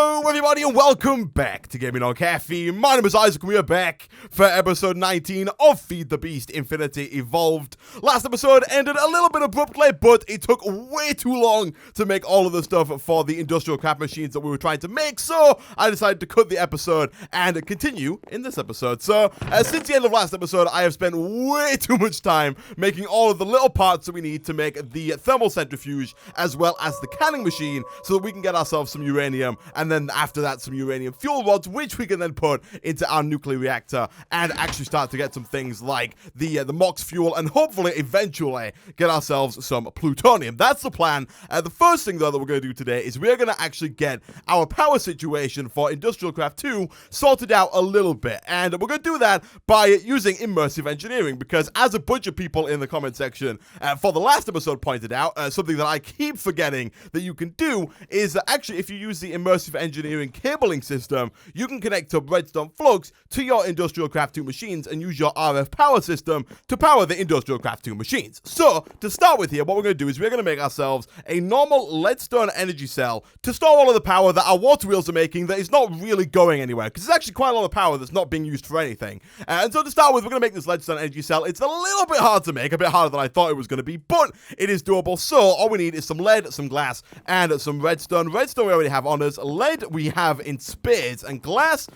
Hello everybody and welcome back to Gaming on Caffeine. My name is Isaac and we are back for episode 19 of Feed the Beast Infinity Evolved. Last episode ended a little bit abruptly, but it took way too long to make all of the stuff for the industrial craft machines that we were trying to make, so I decided to cut the episode and continue in this episode. So, since the end of last episode, I have spent way too much time making all of the little parts that we need to make the thermal centrifuge as well as the canning machine so that we can get ourselves some uranium, and then after that some uranium fuel rods, which we can then put into our nuclear reactor and actually start to get some things like the MOX fuel and hopefully eventually get ourselves some plutonium. That's the plan. The first thing though that we're going to do today is we're going to actually get our power situation for Industrial Craft 2 sorted out a little bit, and we're going to do that by using immersive engineering, because as a bunch of people in the comment section for the last episode pointed out, something that I keep forgetting that you can do is that actually if you use the immersive engineering cabling system, you can connect up redstone flux to your Industrial Craft 2 machines and use your RF power system to power the Industrial Craft 2 machines. So, to start with here, what we're going to do is we're going to make ourselves a normal leadstone energy cell to store all of the power that our water wheels are making that is not really going anywhere, because it's actually quite a lot of power that's not being used for anything. And so to start with, we're going to make this leadstone energy cell. It's a little bit hard to make, a bit harder than I thought it was going to be, but it is doable. So, all we need is some lead, some glass, and some redstone. Redstone we already have on us. Lead we have in spades, and glass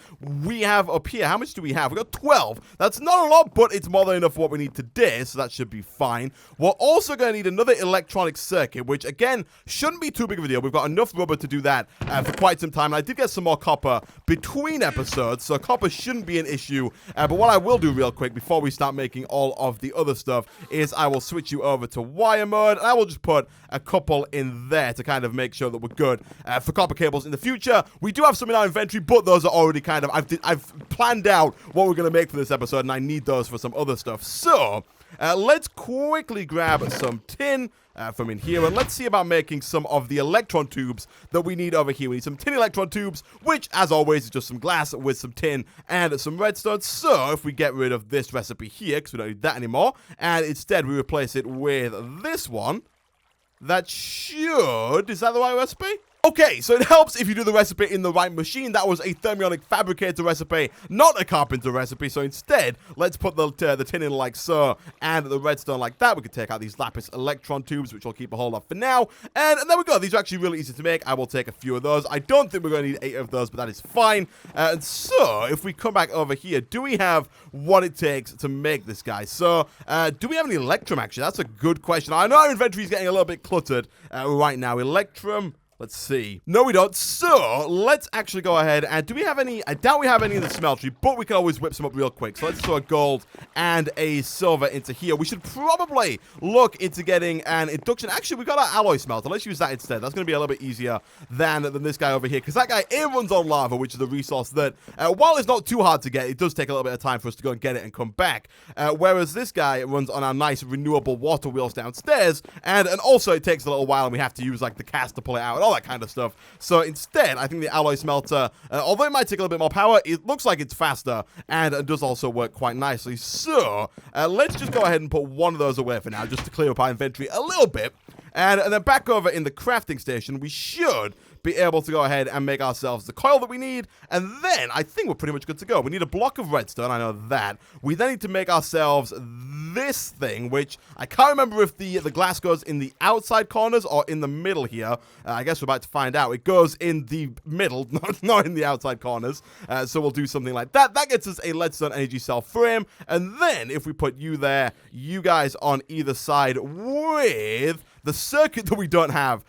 we have up here. How much do we have? We got 12. That's not a lot, but it's more than enough for what we need today, so that should be fine. We're also going to need another electronic circuit, which again shouldn't be too big of a deal. We've got enough rubber to do that for quite some time. And I did get some more copper between episodes, so copper shouldn't be an issue. But what I will do real quick before we start making all of the other stuff is I will switch you over to wire mode, and I will just put a couple in there to kind of make sure that we're good for copper cables in the future. We do have some in our inventory, but those are already kind of, I've planned out what we're going to make for this episode, and I need those for some other stuff. So, let's quickly grab some tin from in here, and let's see about making some of the electron tubes that we need over here. We need some tin electron tubes, which, as always, is just some glass with some tin and some redstone. So, if we get rid of this recipe here, because we don't need that anymore, and instead we replace it with this one, that should... Is that the right recipe? Okay, so it helps if you do the recipe in the right machine. That was a thermionic fabricator recipe, not a carpenter recipe. So instead, let's put the tin in like so, and the redstone like that. We can take out these lapis electron tubes, which I'll keep a hold of for now. And there we go. These are actually really easy to make. I will take a few of those. I don't think we're going to need 8 of those, but that is fine. And so, if we come back over here, do we have what it takes to make this guy? So, do we have any electrum, actually? That's a good question. I know our inventory is getting a little bit cluttered right now. Electrum... Let's see. No, we don't. So, let's actually go ahead and do we have any... I doubt we have any in the smeltery, but we can always whip some up real quick. So, let's throw a gold and a silver into here. We should probably look into getting an induction. Actually, we've got our alloy smelter. Let's use that instead. That's going to be a little bit easier than this guy over here, because that guy, it runs on lava, which is a resource that, while it's not too hard to get, it does take a little bit of time for us to go and get it and come back. Whereas this guy runs on our nice renewable water wheels downstairs, and also it takes a little while, and we have to use, like, the cast to pull it out, all that kind of stuff. So instead, I think the alloy smelter, although it might take a little bit more power, it looks like it's faster, and it does also work quite nicely. So, let's just go ahead and put one of those away for now, just to clear up our inventory a little bit. And then back over in the crafting station, we should be able to go ahead and make ourselves the coil that we need, and then I think we're pretty much good to go. We need a block of redstone, I know that. We then need to make ourselves this thing, which I can't remember if the glass goes in the outside corners or in the middle here. I guess we're about to find out. It goes in the middle, not in the outside corners, so we'll do something like that. That gets us a leadstone energy cell frame, and then if we put you there, you guys on either side with... the circuit that we don't have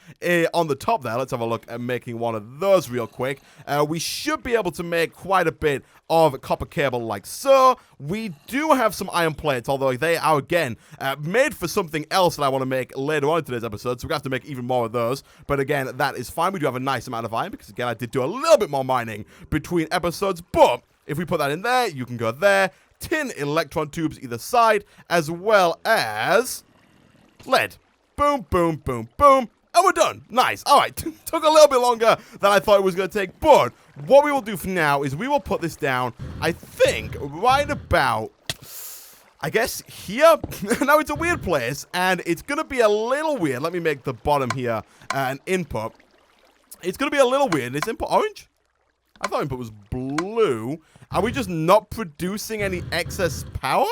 on the top there. Let's have a look at making one of those real quick. We should be able to make quite a bit of copper cable like so. We do have some iron plates, although they are, again, made for something else that I want to make later on in today's episode, so we're going to have to make even more of those. But again, that is fine. We do have a nice amount of iron, because again, I did do a little bit more mining between episodes, but if we put that in there, you can go there. Tin electron tubes either side, as well as lead. Boom, boom, boom, boom. And we're done. Nice. All right. Took a little bit longer than I thought it was going to take. But what we will do for now is we will put this down, I think, right about... I guess here. Now, it's a weird place, and it's going to be a little weird. Let me make the bottom here an input. It's going to be a little weird. Is input orange? I thought input was blue. Are we just not producing any excess power?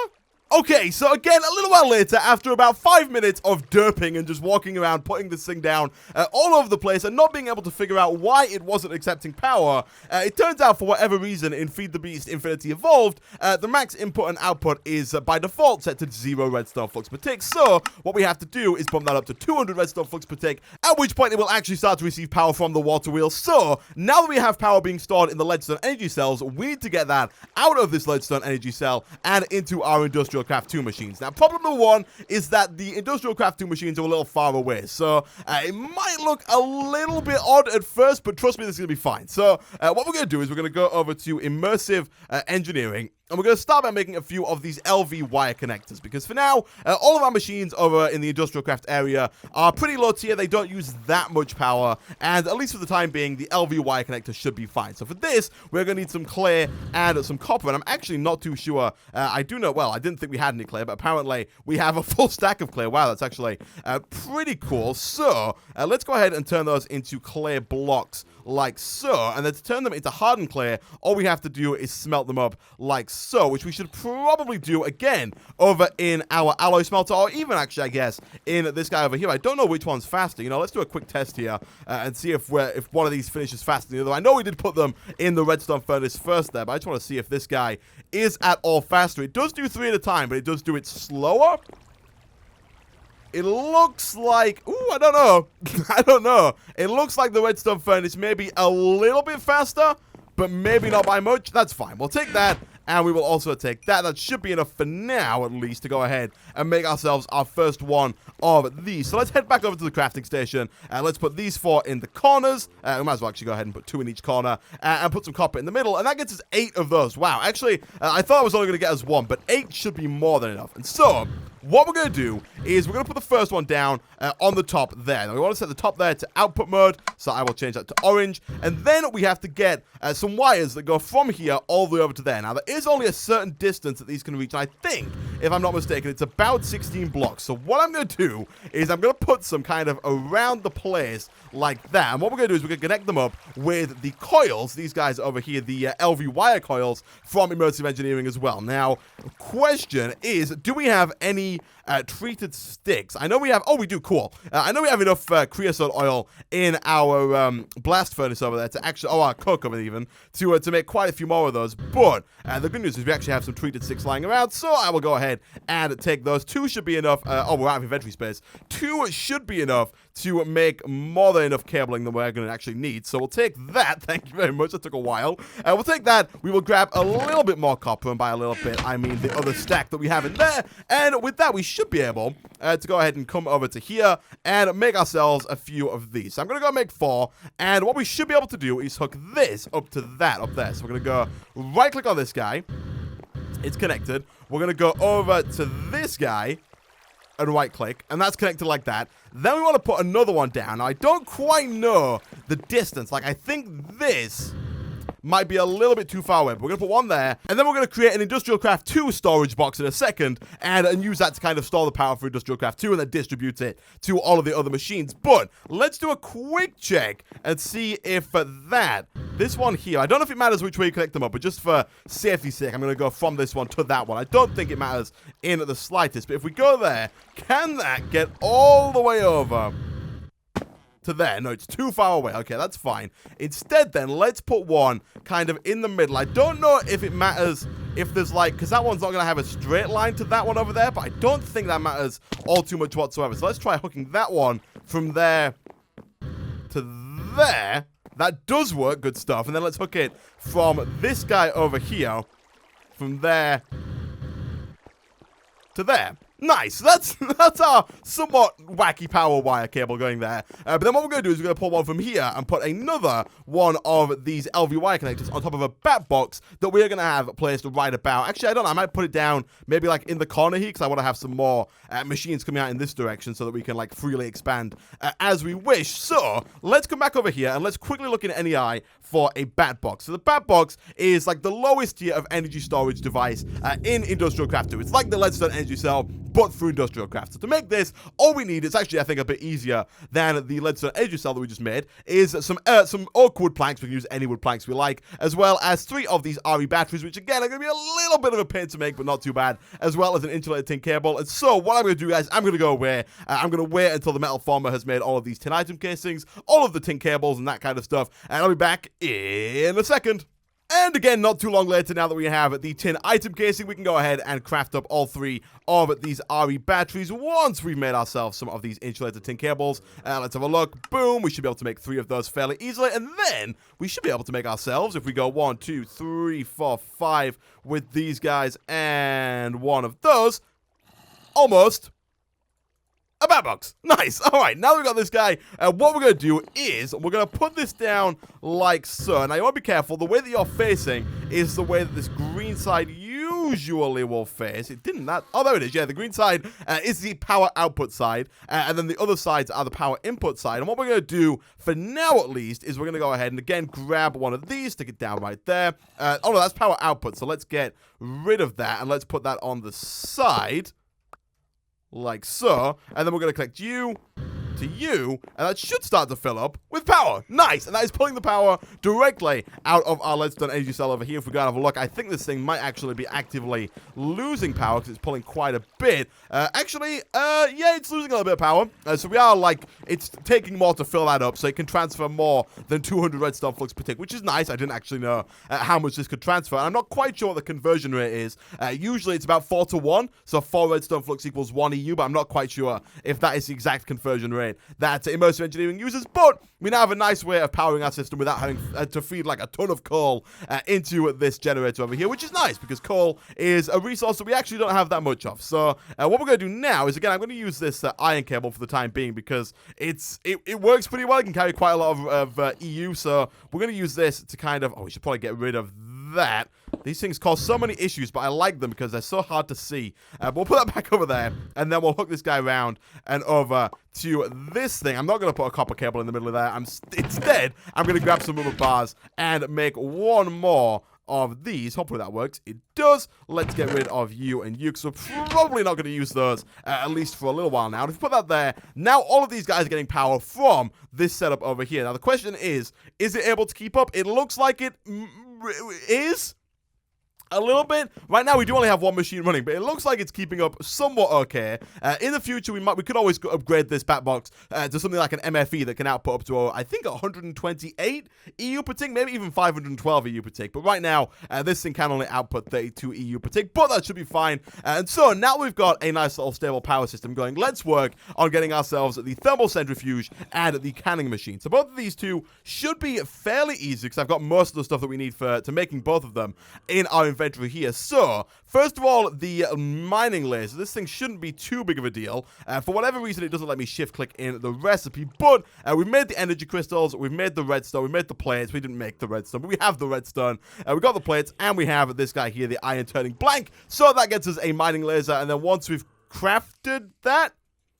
Okay, so again, a little while later, after about 5 minutes of derping and just walking around, putting this thing down all over the place and not being able to figure out why it wasn't accepting power, it turns out for whatever reason in Feed the Beast Infinity Evolved, the max input and output is by default set to 0 redstone flux per tick. So what we have to do is bump that up to 200 redstone flux per tick, at which point it will actually start to receive power from the water wheel. So now that we have power being stored in the leadstone energy cells, we need to get that out of this leadstone energy cell and into our industrial craft 2 machines. Now, problem number 1 is that the industrial craft 2 machines are a little far away, so it might look a little bit odd at first, but trust me, this is going to be fine. So what we're going to do is we're going to go over to immersive engineering, and we're going to start by making a few of these LV wire connectors, because for now, all of our machines over in the industrial craft area are pretty low tier. They don't use that much power, and at least for the time being, the LV wire connector should be fine. So for this, we're going to need some clay and some copper, and I'm actually not too sure. I do know, well, I didn't think we had any clay, but apparently we have a full stack of clay. Wow, that's actually pretty cool. So let's go ahead and turn those into clay blocks like so, and then to turn them into hardened clay, all we have to do is smelt them up like so, which we should probably do again over in our alloy smelter, or even actually, I guess, in this guy over here. I don't know which one's faster. You know, let's do a quick test here and see if one of these finishes faster than the other. I know we did put them in the redstone furnace first there, but I just want to see if this guy is at all faster. It does do 3 at a time, but it does do it slower. It looks like, ooh, I don't know. I don't know. It looks like the redstone furnace may be a little bit faster, but maybe not by much. That's fine. We'll take that, and we will also take that. That should be enough for now, at least, to go ahead and make ourselves our first one of these. So let's head back over to the crafting station, and let's put these 4 in the corners. We might as well actually go ahead and put 2 in each corner, and put some copper in the middle, and that gets us 8 of those. Wow, actually, I thought I was only going to get us 1, but 8 should be more than enough. And so what we're going to do is we're going to put the first one down on the top there. Now, we want to set the top there to output mode, so I will change that to orange. And then we have to get some wires that go from here all the way over to there. Now, there is only a certain distance that these can reach, and I think, if I'm not mistaken, it's about 16 blocks. So what I'm going to do is I'm going to put some kind of around the place like that. And what we're going to do is we're going to connect them up with the coils, these guys over here, the LV wire coils from Immersive Engineering as well. Now, question is, do we have any treated sticks? I know we have, oh, we do, cool. I know we have enough creosote oil in our blast furnace over there to actually, oh, our coke oven even, to make quite a few more of those. But the good news is we actually have some treated sticks lying around, so I will go ahead and take those. 2 should be enough. Oh, we're out of inventory space. 2 should be enough to make more than enough cabling than we're going to actually need. So we'll take that. Thank you very much. That took a while. We'll take that. We will grab a little bit more copper, and by a little bit, I mean the other stack that we have in there. And with that, we should be able to go ahead and come over to here and make ourselves a few of these. So I'm going to go make 4. And what we should be able to do is hook this up to that up there. So we're going to go right-click on this guy. It's connected. We're going to go over to this guy and right-click, and that's connected like that. Then we want to put another one down. Now, I don't quite know the distance. Like, I think this might be a little bit too far away, but we're going to put one there, and then we're going to create an Industrial Craft 2 storage box in a second, and use that to kind of store the power for Industrial Craft 2, and then distribute it to all of the other machines. But let's do a quick check and see if this one here, I don't know if it matters which way you connect them up, but just for safety's sake, I'm going to go from this one to that one. I don't think it matters in the slightest, but if we go there, can that get all the way over to there? No, it's too far away. Okay, that's fine. Instead, then, let's put one kind of in the middle. I don't know if it matters if there's like, because that one's not going to have a straight line to that one over there, but I don't think that matters all too much whatsoever. So let's try hooking that one from there to there. That does work. Good stuff. And then let's hook it from this guy over here, from there to there. Nice. That's our somewhat wacky power wire cable going there. But then what we're going to do is we're going to pull one from here and put another one of these LV wire connectors on top of a bat box that we're going to have placed right about. Actually, I don't know. I might put it down maybe like in the corner here because I want to have some more machines coming out in this direction so that we can like freely expand as we wish. So let's come back over here and let's quickly look in NEI for a bat box. So the bat box is like the lowest tier of energy storage device in Industrial Craft 2. It's like the leadstone energy cell, but through industrial craft. So to make this, all we need, it's actually, I think, a bit easier than the leadstone energy cell that we just made, is some oak wood planks. We can use any wood planks we like, as well as 3 of these RE batteries, which again are going to be a little bit of a pain to make, but not too bad, as well as an insulated tin cable. And so what I'm going to do, guys, I'm going to go away. I'm going to wait until the metal farmer has made all of these tin item casings, all of the tin cables and that kind of stuff, and I'll be back in a second. And again, not too long later, now that we have the tin item casing, we can go ahead and craft up all 3 of these RE batteries once we've made ourselves some of these insulated tin cables. Let's have a look. Boom. We should be able to make 3 of those fairly easily. And then we should be able to make ourselves, if we go 1, 2, 3, 4, 5 with these guys and 1 of those, almost a batbox. Nice. All right, now we've got this guy. What we're going to do is we're going to put this down like so. Now, you want to be careful. The way that you're facing is the way that this green side usually will face. It didn't that. Oh, there it is. Yeah, the green side is the power output side, and then the other sides are the power input side. And what we're going to do, for now at least, is we're going to go ahead and again grab one of these, stick it down right there. Oh, no, that's power output. So let's get rid of that, and let's put that on the side, like so, and then we're going to connect you to you, and that should start to fill up with power. Nice. And that is pulling the power directly out of our leadstone energy cell over here. If we go and have a look, I think this thing might actually be actively losing power because it's pulling quite a bit. Yeah, it's losing a little bit of power. So we are like, it's taking more to fill that up, so it can transfer more than 200 redstone flux per tick, which is nice. I didn't actually know how much this could transfer. I'm not quite sure what the conversion rate is. Usually it's about 4 to 1, so 4 redstone flux equals 1 EU, but I'm not quite sure if that is the exact conversion rate that immersive engineering uses. But we now have a nice way of powering our system without having to feed like a ton of coal into this generator over here, which is nice because coal is a resource that we actually don't have that much of. So what we're going to do now is, again, I'm going to use this iron cable for the time being because it works pretty well. It can carry quite a lot of EU, so we're going to use this to kind of, we should probably get rid of that. These things cause so many issues, but I like them because they're so hard to see. But we'll put that back over there, and then we'll hook this guy around and over to this thing. I'm not going to put a copper cable in the middle of there. Instead, I'm going to grab some rubber bars and make 1 more of these. Hopefully that works. It does. Let's get rid of you and you, because we're probably not going to use those, at least for a little while now. And if we put that there, now all of these guys are getting power from this setup over here. Now, the question is it able to keep up? It looks like it is. A little bit. Right now, we do only have 1 machine running, but it looks like it's keeping up somewhat okay. In the future, we could always upgrade this batbox to something like an MFE that can output up to, I think, 128 EU per tick, maybe even 512 EU per tick. But right now, this thing can only output 32 EU per tick, but that should be fine. And so now we've got a nice little stable power system going. Let's work on getting ourselves the thermal centrifuge and the canning machine. So both of these two should be fairly easy because I've got most of the stuff that we need to making both of them in our inventory here. So, first of all, the mining laser. This thing shouldn't be too big of a deal. For whatever reason, it doesn't let me shift-click in the recipe, but we've made the energy crystals, we've made the redstone, we made the plates. We didn't make the redstone, but we have the redstone. We got the plates, and we have this guy here, the iron turning blank. So that gets us a mining laser, and then once we've crafted that,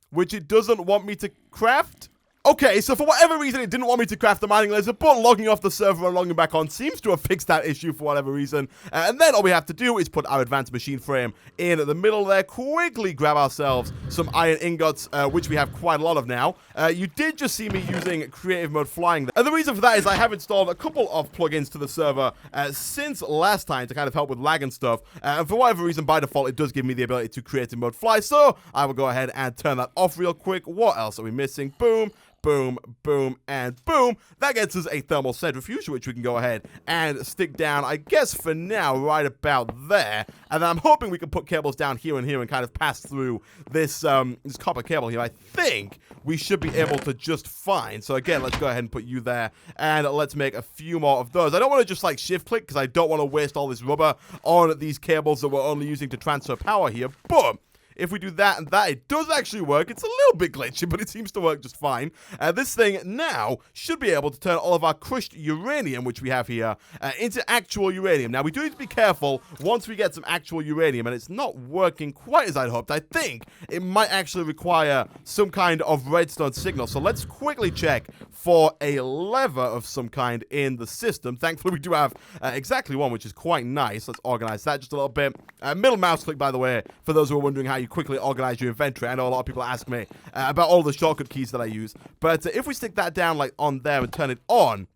which it doesn't want me to craft. Okay, so for whatever reason, it didn't want me to craft the mining laser, but logging off the server and logging back on seems to have fixed that issue for whatever reason. And then all we have to do is put our advanced machine frame in the middle there, quickly grab ourselves some iron ingots, which we have quite a lot of now. You did just see me using creative mode flying there. And the reason for that is I have installed a couple of plugins to the server since last time to kind of help with lag and stuff. And for whatever reason, by default, it does give me the ability to creative mode fly. So I will go ahead and turn that off real quick. What else are we missing? Boom. Boom, boom, and boom. That gets us a thermal centrifuge, which we can go ahead and stick down, I guess, for now, right about there. And then I'm hoping we can put cables down here and kind of pass through this this copper cable here. I think we should be able to just fine. So again, let's go ahead and put you there, and let's make a few more of those. I don't want to just like shift-click, because I don't want to waste all this rubber on these cables that we're only using to transfer power here, but if we do that and that, it does actually work. It's a little bit glitchy, but it seems to work just fine. This thing now should be able to turn all of our crushed uranium, which we have here, into actual uranium. Now, we do need to be careful once we get some actual uranium, and it's not working quite as I'd hoped. I think it might actually require some kind of redstone signal. So let's quickly check for a lever of some kind in the system. Thankfully, we do have exactly one, which is quite nice. Let's organize that just a little bit. Middle mouse click, by the way, for those who are wondering how you you quickly organize your inventory. I know a lot of people ask me about all the shortcut keys that I use. But if we stick that down like on there and turn it on,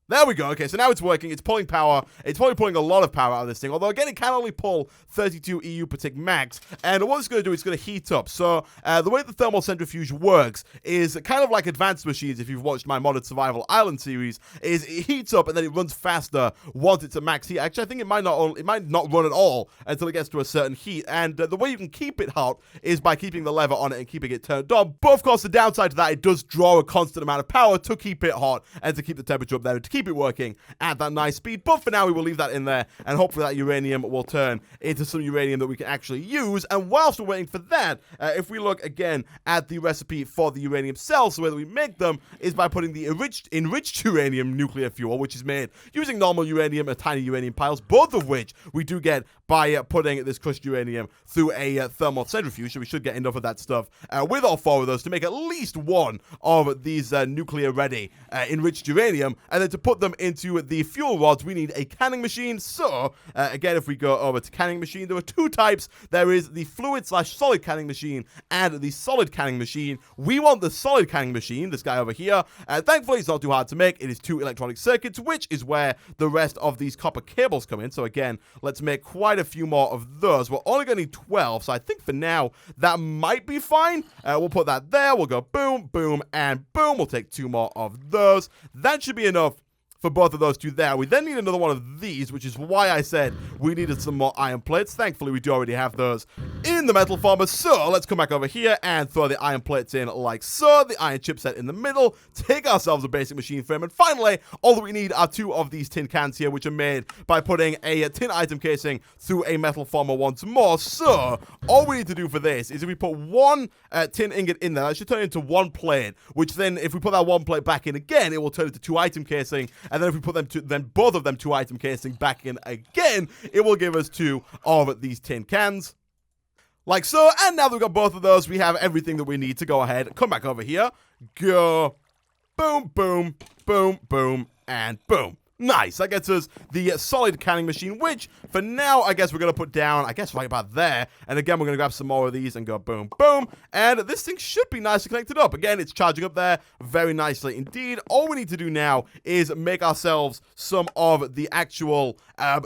there we go. Okay, so now it's working. It's pulling power. It's probably pulling a lot of power out of this thing. Although, again, it can only pull 32 EU per tick max. And what it's going to do is it's going to heat up. So, the way the thermal centrifuge works is kind of like advanced machines, if you've watched my Modded Survival Island series, is it heats up and then it runs faster once it's at max heat. Actually, I think it might not run at all until it gets to a certain heat. And the way you can keep it hot is by keeping the lever on it and keeping it turned on. But, of course, the downside to that, it does draw a constant amount of power to keep it hot and to keep the temperature up there and to keep it working at that nice speed. But for now, we will leave that in there, and hopefully that uranium will turn into some uranium that we can actually use. And whilst we're waiting for that, if we look again at the recipe for the uranium cells, the way that we make them is by putting the enriched uranium nuclear fuel, which is made using normal uranium and tiny uranium piles, both of which we do get by putting this crushed uranium through a thermal centrifuge. So we should get enough of that stuff with all four of those to make at least one of these nuclear-ready enriched uranium, and then to put them into the fuel rods, we need a canning machine. So, again, if we go over to canning machine, there are two types. There is the fluid/solid canning machine and the solid canning machine. We want the solid canning machine, this guy over here. Thankfully, it's not too hard to make. It is 2 electronic circuits, which is where the rest of these copper cables come in. So, again, let's make quite a few more of those. We're only going to need 12, so I think for now, that might be fine. We'll put that there. We'll go boom, boom, and boom. We'll take 2 more of those. That should be enough for both of those two there. We then need another one of these, which is why I said we needed some more iron plates. Thankfully, we do already have those in the metal farmer. So let's come back over here and throw the iron plates in like so. The iron chipset in the middle. Take ourselves a basic machine frame. And finally, all that we need are 2 of these tin cans here, which are made by putting a tin item casing through a metal farmer once more. So all we need to do for this is if we put 1 tin ingot in there, that should turn into 1 plate, which then if we put that 1 plate back in again, it will turn into 2 item casing. And then if we put them both of them 2 item casing back in again, it will give us 2 of these tin cans. Like so. And now that we've got both of those, we have everything that we need to go ahead, come back over here, go, boom, boom, boom, boom, and boom. Nice. That gets us the solid canning machine, which for now, I guess we're going to put down, I guess right about there. And again, we're going to grab some more of these and go boom, boom. And this thing should be nicely connected up. Again, it's charging up there very nicely indeed. All we need to do now is make ourselves some of the actual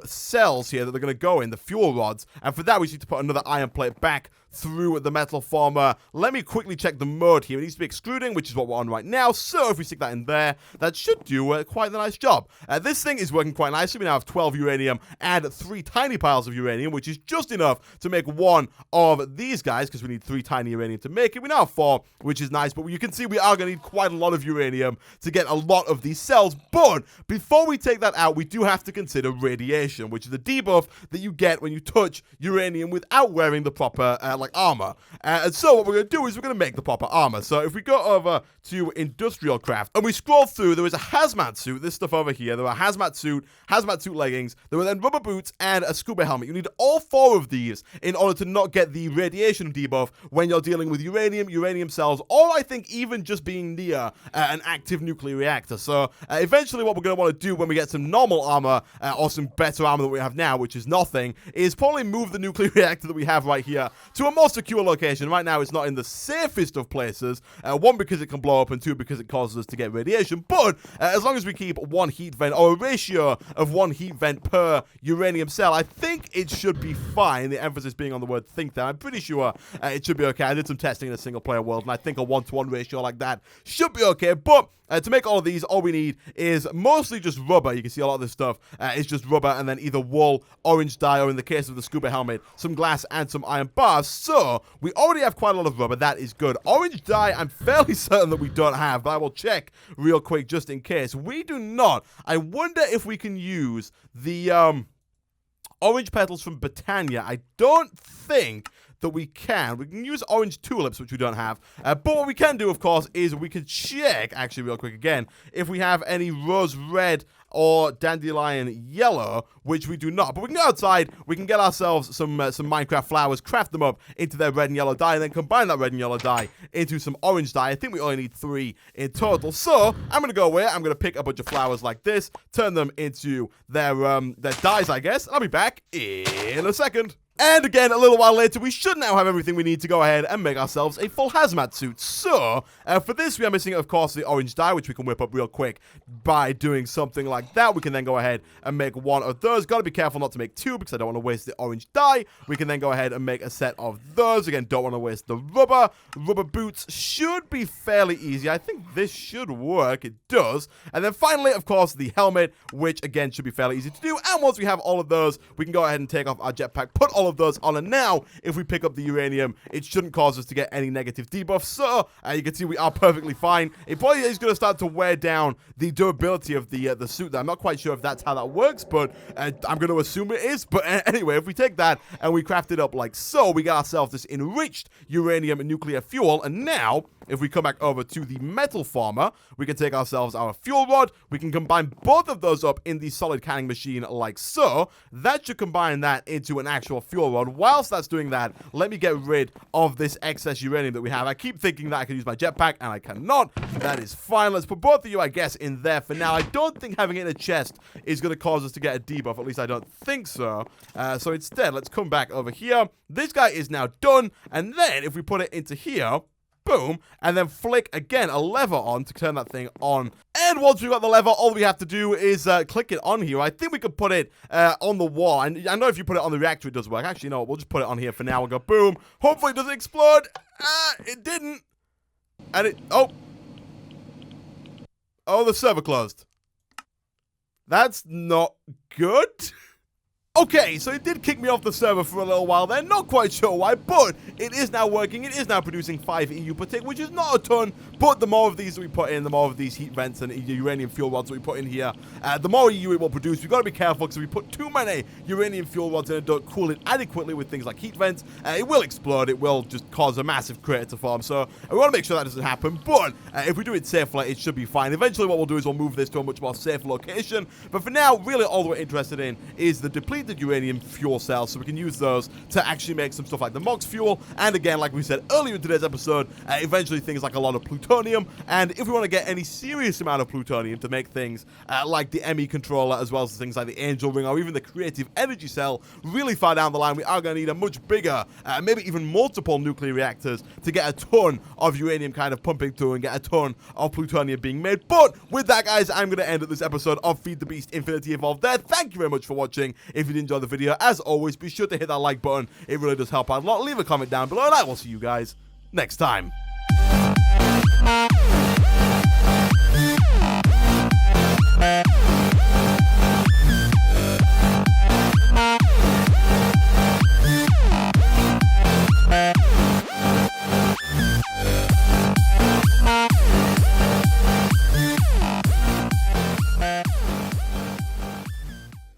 cells here that they're going to go in, the fuel rods. And for that, we need to put another iron plate back through the metal former. Let me quickly check the mode here. It needs to be extruding, which is what we're on right now. So if we stick that in there, that should do quite a nice job. This thing is working quite nicely. We now have 12 uranium and 3 tiny piles of uranium, which is just enough to make 1 of these guys, because we need 3 tiny uranium to make it. We now have 4, which is nice, but you can see we are going to need quite a lot of uranium to get a lot of these cells. But before we take that out, we do have to consider radiation, which is the debuff that you get when you touch uranium without wearing the proper armor. And so what we're going to do is we're going to make the proper armor. So if we go over to industrial craft and we scroll through, there is a hazmat suit, this stuff over here. There are hazmat suit leggings, there are then rubber boots and a scuba helmet. You need all 4 of these in order to not get the radiation debuff when you're dealing with uranium cells, or I think even just being near an active nuclear reactor. So eventually what we're going to want to do when we get some normal armor or some better armor that we have now, which is nothing, is probably move the nuclear reactor that we have right here to a more secure location. Right now, it's not in the safest of places. 1, because it can blow up, and 2, because it causes us to get radiation. But as long as we keep 1 heat vent, or a ratio of 1 heat vent per uranium cell, I think it should be fine. The emphasis being on the word think there. I'm pretty sure it should be okay. I did some testing in a single-player world, and I think a 1-to-1 ratio like that should be okay. But to make all of these, all we need is mostly just rubber. You can see a lot of this stuff is just rubber, and then either wool, orange dye, or in the case of the scuba helmet, some glass and some iron bars. So we already have quite a lot of rubber. That is good. Orange dye, I'm fairly certain that we don't have, but I will check real quick just in case. We do not. I wonder if we can use the orange petals from Britannia. I don't think that we can. We can use orange tulips, which we don't have. But what we can do, of course, is we can check, actually real quick again, if we have any rose red or dandelion yellow, which we do not. But we can go outside, we can get ourselves some Minecraft flowers, craft them up into their red and yellow dye, and then combine that red and yellow dye into some orange dye. I think we only need 3 in total. So I'm going to go away, I'm going to pick a bunch of flowers like this, turn them into their dyes, I guess. I'll be back in a second. And again, a little while later, we should now have everything we need to go ahead and make ourselves a full hazmat suit. So, for this, we are missing, of course, the orange dye, which we can whip up real quick by doing something like that. We can then go ahead and make one of those. Got to be careful not to make two, because I don't want to waste the orange dye. We can then go ahead and make a set of those. Again, don't want to waste the rubber. Rubber boots should be fairly easy. I think this should work. It does. And then finally, of course, the helmet, which, again, should be fairly easy to do. And once we have all of those, we can go ahead and take off our jetpack, put all of those on, and now if we pick up the uranium, it shouldn't cause us to get any negative debuffs. So you can see we are perfectly fine. It probably is going to start to wear down the durability of the suit. I'm not quite sure if that's how that works, but I'm going to assume it is. But anyway, if we take that and we craft it up like so, we got ourselves this enriched uranium and nuclear fuel. And now, if we come back over to the metal farmer, we can take ourselves our fuel rod. We can combine both of those up in the solid canning machine like so. That should combine that into an actual fuel rod. Whilst that's doing that, let me get rid of this excess uranium that we have. I keep thinking that I can use my jetpack, and I cannot. That is fine. Let's put both of you, I guess, in there for now. I don't think having it in a chest is going to cause us to get a debuff. At least I don't think so. So instead, let's come back over here. This guy is now done. And then if we put it into here, boom, and then flick, again, a lever on to turn that thing on. And once we've got the lever, all we have to do is click it on here. I think we could put it on the wall. And I know if you put it on the reactor, it does work. Actually, no, we'll just put it on here for now and go boom. Hopefully it doesn't explode. It didn't. And it, oh, the server closed. That's not good. Okay, so it did kick me off the server for a little while there. Not quite sure why, but it is now working. It is now producing 5 EU per tick, which is not a ton, but the more of these that we put in, the more of these heat vents and uranium fuel rods that we put in here, the more EU it will produce. We've got to be careful, because if we put too many uranium fuel rods in and don't cool it adequately with things like heat vents, it will explode. It will just cause a massive crater to form. So we want to make sure that doesn't happen, but if we do it safely, it should be fine. Eventually, what we'll do is we'll move this to a much more safe location, but for now, really all we're interested in is the depleted uranium fuel cells, so we can use those to actually make some stuff like the MOX fuel, and again, like we said earlier in today's episode, eventually things like a lot of plutonium. And if we want to get any serious amount of plutonium to make things like the ME controller, as well as things like the Angel Ring or even the creative energy cell, really far down the line, we are going to need a much bigger, maybe even multiple nuclear reactors to get a ton of uranium kind of pumping through and get a ton of plutonium being made. But with that, guys, I'm going to end this episode of Feed the Beast Infinity Evolved there. Thank you very much for watching. If you did enjoy the video, as always, be sure to hit that like button. It really does help out a lot. Leave a comment down below, and I will see you guys next time.